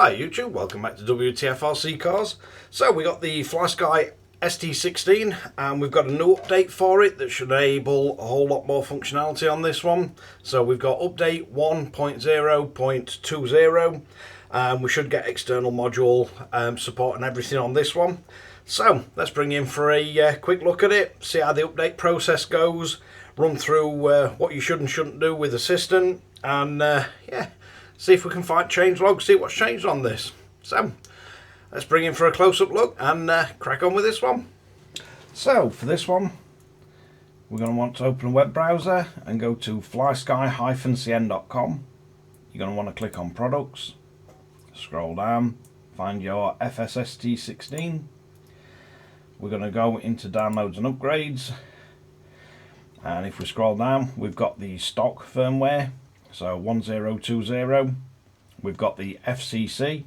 Hi YouTube, welcome back to Wtf Rc Cars. So we got the Flysky ST16 and we've got a new update for it that should enable a whole lot more functionality on this one. So we've got update 1.0.20 and we should get external module support and everything on this one. So let's bring you in for a quick look at it, see how the update process goes, run through what you should and shouldn't do with Assistant, and yeah, see if we can find change logs, see what's changed on this. So let's bring in for a close-up look and crack on with this one. So for this one, we're going to want to open a web browser and go to flysky-cn.com. You're going to want to click on products, scroll down, find your FSST16. We're going to go into downloads and upgrades, and if we scroll down, we've got the stock firmware. So 1020, we've got the FCC,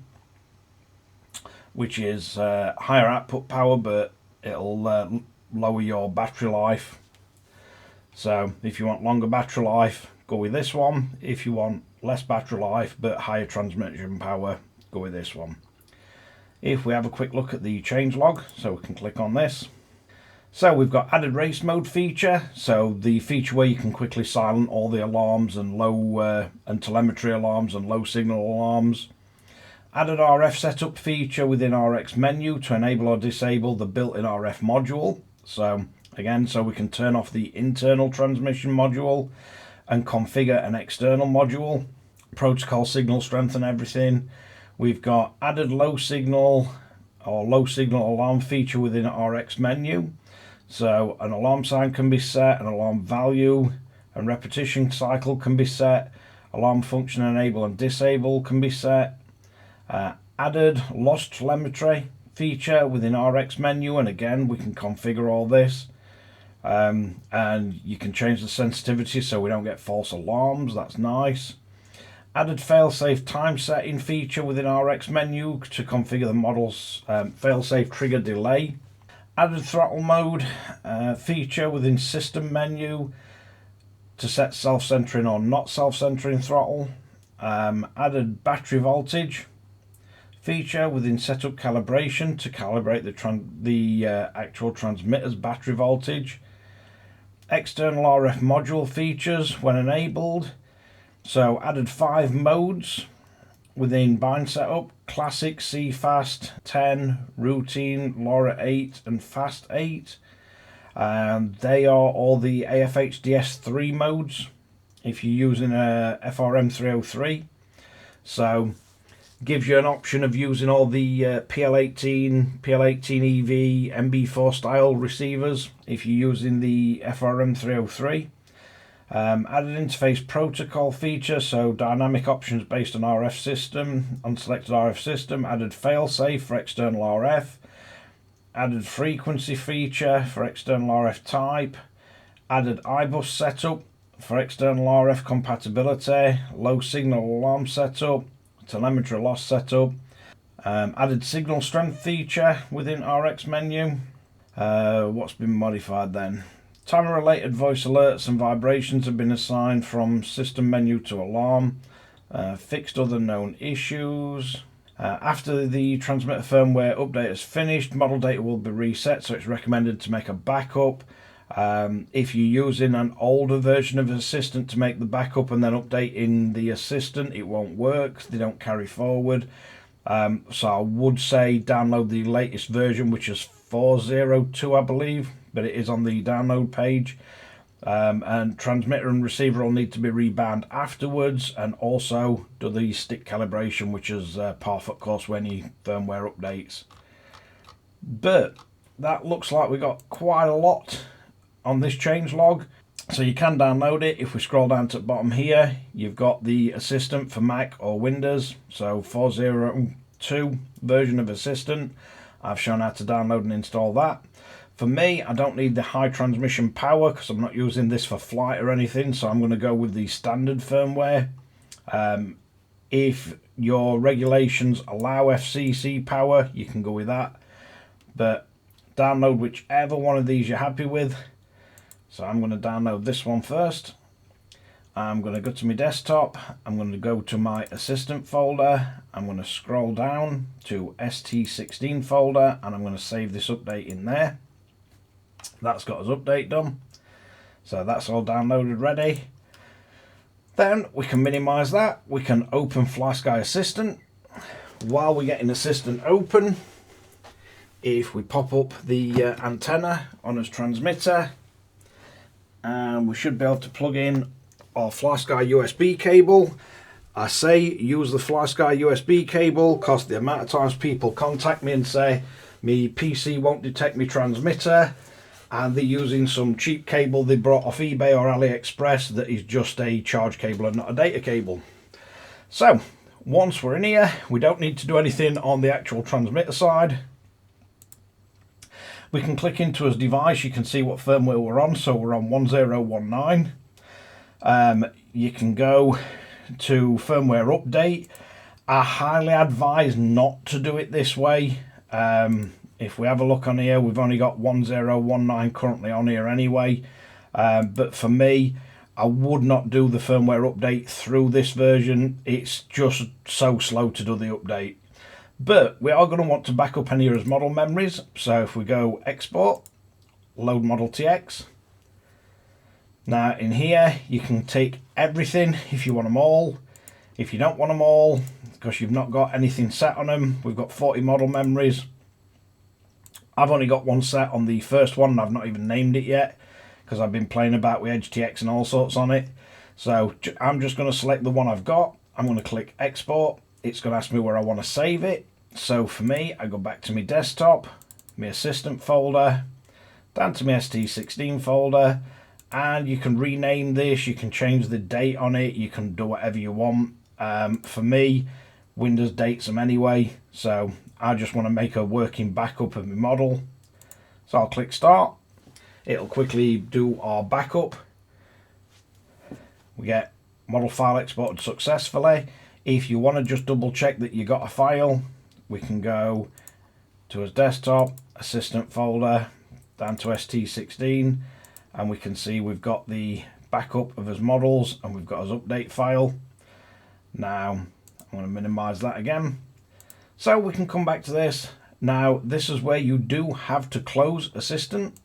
which is higher output power, but it'll lower your battery life. So if you want longer battery life, go with this one. If you want less battery life but higher transmission power, go with this one. If we have a quick look at the changelog, so we can click on this. So we've got added race mode feature, so the feature where you can quickly silent all the alarms and low and telemetry alarms and low signal alarms. Added RF setup feature within RX menu to enable or disable the built-in RF module. So again, so we can turn off the internal transmission module and configure an external module, protocol signal strength and everything. We've got added low signal alarm feature within RX menu. So an alarm sign can be set, an alarm value and repetition cycle can be set, alarm function enable and disable can be set. Added lost telemetry feature within RX menu, and again we can configure all this, and you can change the sensitivity so we don't get false alarms. That's nice. Added failsafe time setting feature within RX menu to configure the model's failsafe trigger delay. Added throttle mode feature within system menu to set self-centering or not self-centering throttle. Added battery voltage feature within setup calibration to calibrate the actual transmitter's battery voltage. External RF module features when enabled. So added 5 modes within bind setup: classic, C-fast, 10, routine, LoRa 8 and fast 8. They are all the AFHDS3 modes if you're using a FRM 303. So gives you an option of using all the PL18, PL18EV, MB4 style receivers if you're using the FRM 303. Added interface protocol feature, so dynamic options based on RF system, on selected RF system. Added failsafe for external RF. Added frequency feature for external RF type. Added iBus setup for external RF compatibility. Low signal alarm setup. Telemetry loss setup. Added signal strength feature within RX menu. What's been modified then? Timer-related voice alerts and vibrations have been assigned from system menu to alarm. Fixed other known issues. After the transmitter firmware update is finished, model data will be reset, so it's recommended to make a backup. If you're using an older version of Assistant to make the backup and then update in the Assistant, it won't work. They don't carry forward. So I would say download the latest version, which is 4.02, I believe, but it is on the download page. And transmitter and receiver will need to be rebound afterwards, and also do the stick calibration, which is par for course with any firmware updates. But that looks like we got quite a lot on this changelog, so you can download it. If we scroll down to the bottom here, you've got the Assistant for Mac or Windows, so 4.02 version of Assistant. I've shown how to download and install that. For me, I don't need the high transmission power because I'm not using this for flight or anything, so I'm going to go with the standard firmware. If your regulations allow FCC power, you can go with that, but download whichever one of these you're happy with. So I'm going to download this one first, I'm going to go to my desktop, I'm going to go to my assistant folder, I'm going to scroll down to ST16 folder, and I'm going to save this update in there. That's got his update done, so that's all downloaded ready. Then we can minimize that, we can open Flysky Assistant. While we're getting Assistant open, if we pop up the antenna on his transmitter, and we should be able to plug in our Flysky USB cable. I say use the Flysky USB cable because the amount of times people contact me and say me PC won't detect my transmitter, and they're using some cheap cable they brought off eBay or AliExpress that is just a charge cable and not a data cable. So once we're in here, we don't need to do anything on the actual transmitter side. We can click into his device, you can see what firmware we're on, so we're on 1019. You can go to firmware update. I highly advise not to do it this way. If we have a look on here, we've only got 1019 currently on here anyway. But for me, I would not do the firmware update through this version. It's just so slow to do the update. But we are going to want to back up any of his model memories. So if we go export, load Model TX. Now in here you can take everything if you want them all. If you don't want them all, because you've not got anything set on them, we've got 40 model memories. I've only got one set on the first one and I've not even named it yet because I've been playing about with HTX and all sorts on it. So I'm just going to select the one I've got. I'm going to click export. It's going to ask me where I want to save it. So for me, I go back to my desktop, my assistant folder, down to my ST16 folder, and you can rename this, you can change the date on it, you can do whatever you want. For me, Windows dates them anyway, so I just want to make a working backup of my model. So I'll click start. It'll quickly do our backup. We get model file exported successfully. If you want to just double check that you got a file, we can go to his desktop, assistant folder, down to ST16, and we can see we've got the backup of his models and we've got his update file. Now I'm going to minimize that again. So we can come back to this. Now this is where you do have to close Assistant.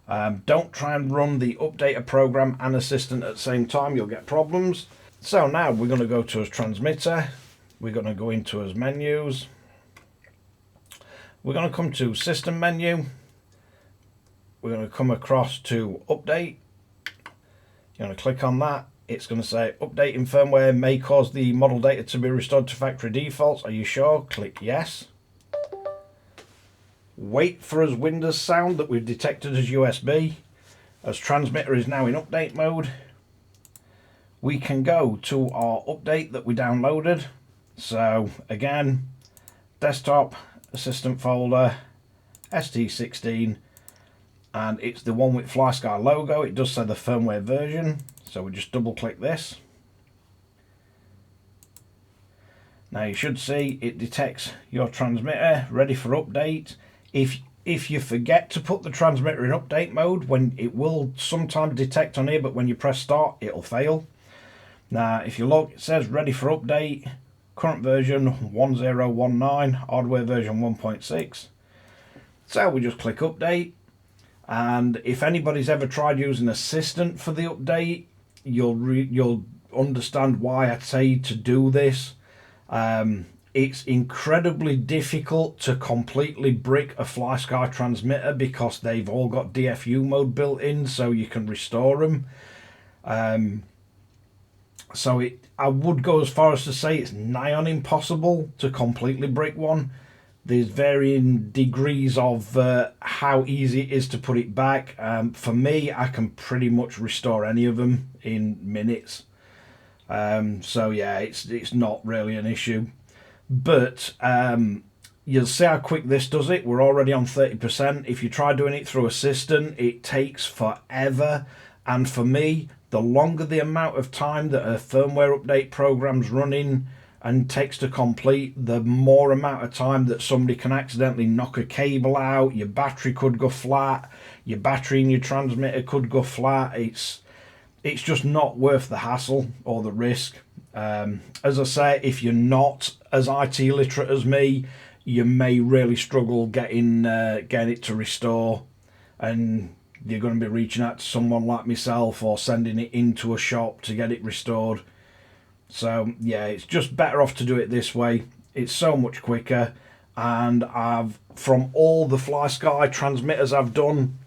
Don't try and run the updater program and Assistant at the same time, you'll get problems. So now we're going to go to his transmitter, we're going to go into his menus, we're going to come to System menu, we're going to come across to Update, you're going to click on that. It's going to say updating firmware may cause the model data to be restored to factory defaults. Are you sure? Click yes. Wait for his Windows sound that we've detected as USB. As transmitter is now in update mode. We can go to our update that we downloaded. So again, desktop, assistant folder, ST16, and it's the one with Flysky logo. It does say the firmware version. So we just double click this. Now you should see it detects your transmitter ready for update. If you forget to put the transmitter in update mode, when it will sometimes detect on here, but when you press start it'll fail. Now if you look, it says ready for update, current version 1019, hardware version 1.6. So we just click update, and if anybody's ever tried using Assistant for the update, you'll understand why I say to do this. It's incredibly difficult to completely brick a Flysky transmitter because they've all got DFU mode built in, so you can restore them. I would go as far as to say it's nigh on impossible to completely brick one. There's varying degrees of how easy it is to put it back. For me, I can pretty much restore any of them in minutes. So yeah, it's not really an issue. But you'll see how quick this does it. We're already on 30%. If you try doing it through Assistant, it takes forever. And for me, the longer the amount of time that a firmware update program's running and takes to complete, the more amount of time that somebody can accidentally knock a cable out, your battery could go flat, your battery in your transmitter could go flat. it's just not worth the hassle or the risk. As I say, if you're not as IT literate as me, you may really struggle getting it to restore, and you're going to be reaching out to someone like myself or sending it into a shop to get it restored. So yeah, it's just better off to do it this way. It's so much quicker, and from all the Flysky transmitters I've done,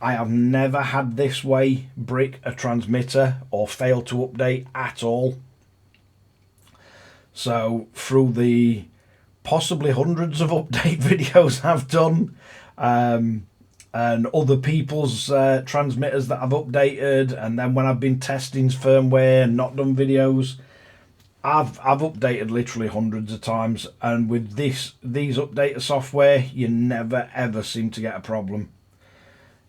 I have never had this way brick a transmitter or fail to update at all. So through the possibly hundreds of update videos I've done, and other people's transmitters that I've updated, and then when I've been testing firmware and not done videos, I've updated literally hundreds of times, and with these updater software, you never ever seem to get a problem.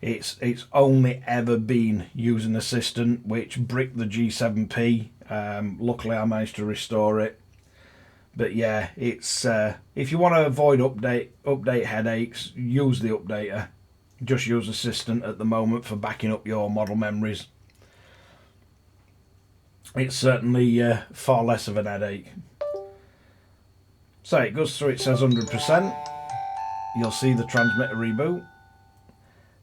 It's only ever been using Assistant, which bricked the G7P. Luckily, I managed to restore it. But yeah, it's if you want to avoid update headaches, use the updater. Just use Assistant at the moment for backing up your model memories. It's certainly far less of an headache. So it goes through, it says 100%. You'll see the transmitter reboot.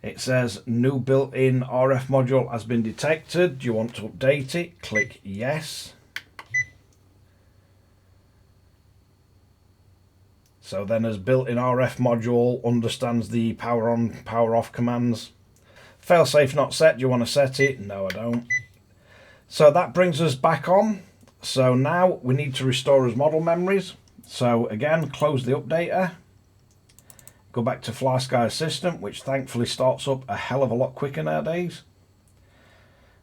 It says new built-in RF module has been detected. Do you want to update it? Click yes. So then as built-in RF module understands the power on, power off commands. Failsafe not set. Do you want to set it? No, I don't. So that brings us back on. So now we need to restore his model memories. So again, close the updater. Go back to Flysky Assistant, which thankfully starts up a hell of a lot quicker nowadays.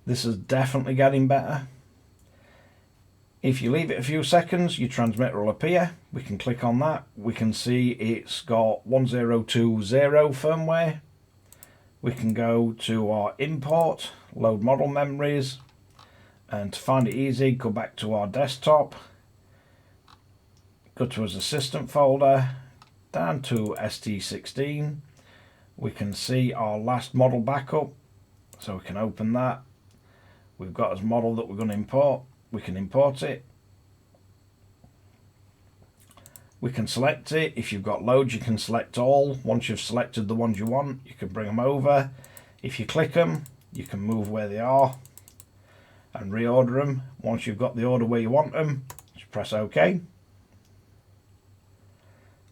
This is definitely getting better. If you leave it a few seconds, your transmitter will appear. We can click on that. We can see it's got 1020 firmware. We can go to our import, load model memories, and to find it easy, go back to our desktop, go to his Assistant folder, down to ST16. We can see our last model backup, so we can open that. We've got his model that we're going to import. We can import it. We can select it. If you've got loads, you can select all. Once you've selected the ones you want, you can bring them over. If you click them, you can move where they are and reorder them. Once you've got the order where you want them, just press OK.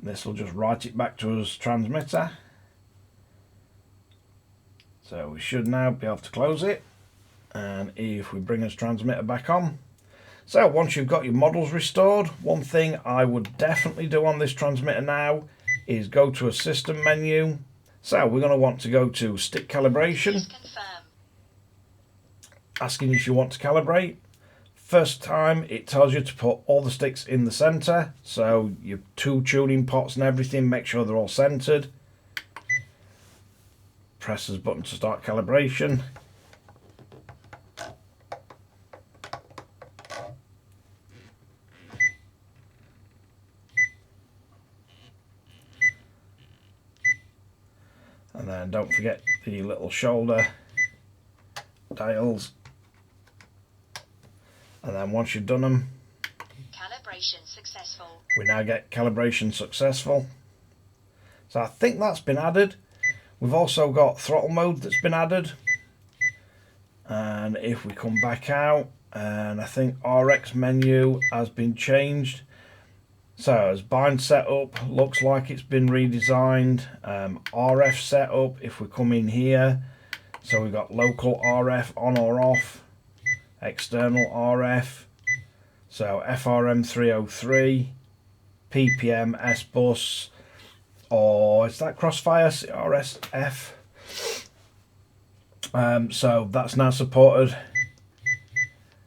This will just write it back to us transmitter. So we should now be able to close it. And if we bring us transmitter back on. So once you've got your models restored, one thing I would definitely do on this transmitter now is go to a system menu. So we're going to want to go to stick calibration. Asking if you want to calibrate. First time it tells you to put all the sticks in the center, so your two tuning pots and everything, make sure they're all centered. Press this button to start calibration. And then don't forget the little shoulder dials. And then once you've done them, calibration successful. We now get calibration successful. So I think that's been added. We've also got throttle mode that's been added. And if we come back out, and I think RX menu has been changed. So as bind setup, looks like it's been redesigned. RF setup, if we come in here, so we've got local RF on or off. External RF, so FRM 303, PPM, S-Bus, or is that Crossfire RSF? So that's now supported.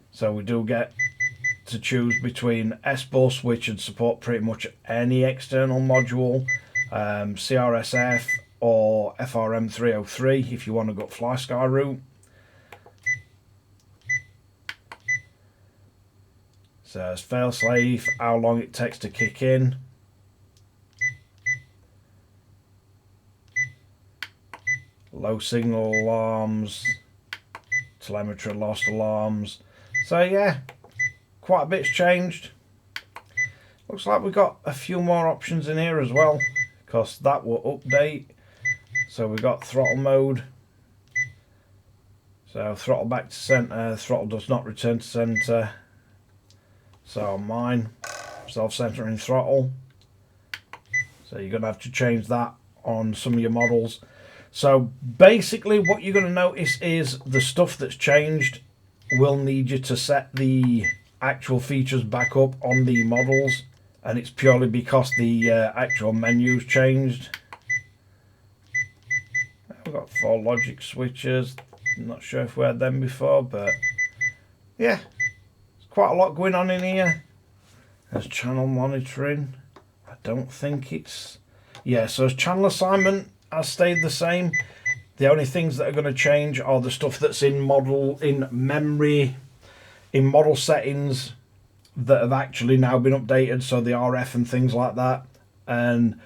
So we do get to choose between S-Bus, which would support pretty much any external module, CRSF, or FRM 303 if you want to go Flysky route. So it's failsafe, how long it takes to kick in. Low signal alarms, telemetry, lost alarms. So yeah, quite a bit's changed. Looks like we've got a few more options in here as well, because that will update. So we've got throttle mode. So throttle back to centre, throttle does not return to centre. So on mine, self-centering throttle. So you're going to have to change that on some of your models. So basically what you're going to notice is the stuff that's changed will need you to set the actual features back up on the models, and it's purely because the actual menu's changed. We've got 4 logic switches. I'm not sure if we had them before, but yeah, there's quite a lot going on in here. There's channel monitoring. I don't think it's... Yeah, so channel assignment has stayed the same. The only things that are going to change are the stuff that's in memory, in model settings that have actually now been updated, so the RF and things like that. And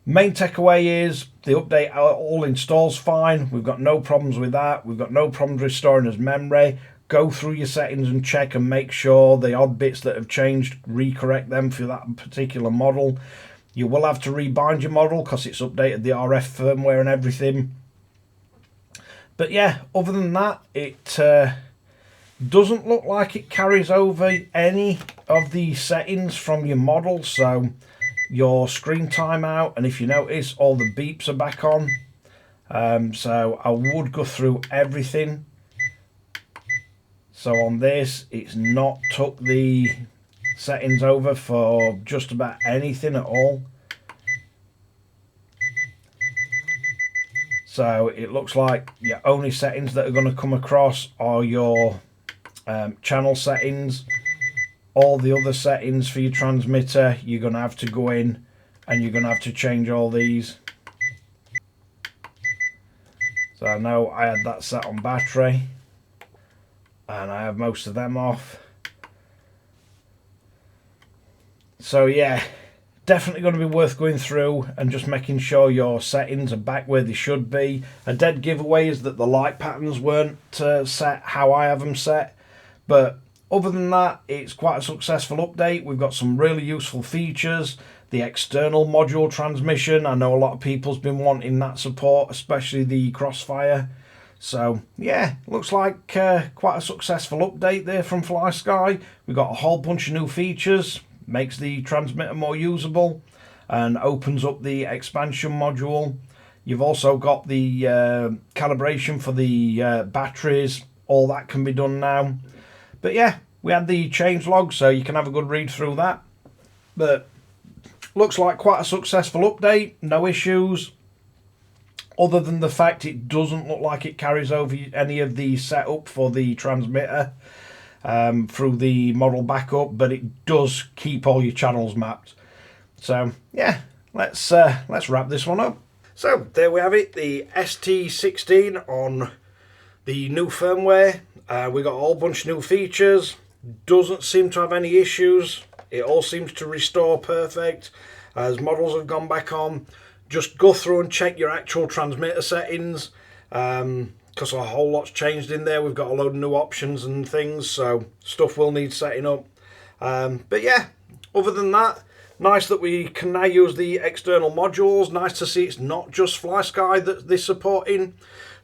main takeaway is the update all installs fine. We've got no problems with that. We've got no problems restoring as memory. Go through your settings and check and make sure the odd bits that have changed, recorrect them for that particular model. You will have to rebind your model because it's updated the RF firmware and everything. But yeah, other than that, it doesn't look like it carries over any of the settings from your model. So your screen timeout, and if you notice, all the beeps are back on. So I would go through everything. So on this, it's not took the settings over for just about anything at all. So it looks like your only settings that are going to come across are your channel settings. All the other settings for your transmitter, you're going to have to go in and you're going to have to change all these. So I know I had that set on battery, and I have most of them off. So yeah, definitely going to be worth going through and just making sure your settings are back where they should be. A dead giveaway is that the light patterns weren't set how I have them set, but other than that, it's quite a successful update. We've got some really useful features. The external module transmission, I know a lot of people's been wanting that support, especially the Crossfire. So yeah, looks like quite a successful update there from Flysky. We've got a whole bunch of new features, makes the transmitter more usable and opens up the expansion module. You've also got the calibration for the batteries. All that can be done now. But yeah, we had the changelog, so you can have a good read through that. But looks like quite a successful update, no issues, other than the fact it doesn't look like it carries over any of the setup for the transmitter through the model backup, but it does keep all your channels mapped. So yeah, let's wrap this one up. So there we have it, the ST16 on the new firmware. We got a whole bunch of new features. Doesn't seem to have any issues. It all seems to restore perfect as models have gone back on. Just go through and check your actual transmitter settings, because a whole lot's changed in there. We've got a load of new options and things, so stuff will need setting up. But yeah, other than that, nice that we can now use the external modules. Nice to see it's not just Flysky that they're supporting.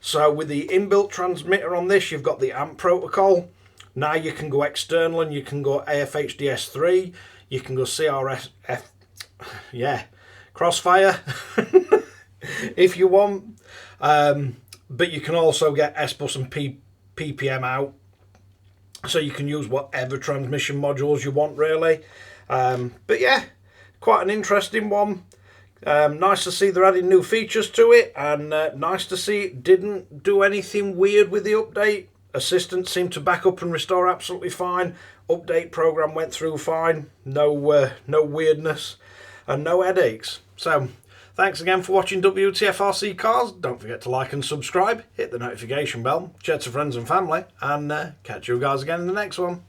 So with the inbuilt transmitter on this, you've got the AMP protocol. Now you can go external and you can go AFHDS3. You can go Crossfire if you want. But you can also get S-Bus and PPM out. So you can use whatever transmission modules you want, really. But yeah, quite an interesting one. Nice to see they're adding new features to it, and nice to see it didn't do anything weird with the update. Assistant seemed to back up and restore absolutely fine. Update program went through fine. No weirdness and no headaches. So thanks again for watching Wtf Rc Cars. Don't forget to like and subscribe, hit the notification bell, share to friends and family, and catch you guys again in the next one.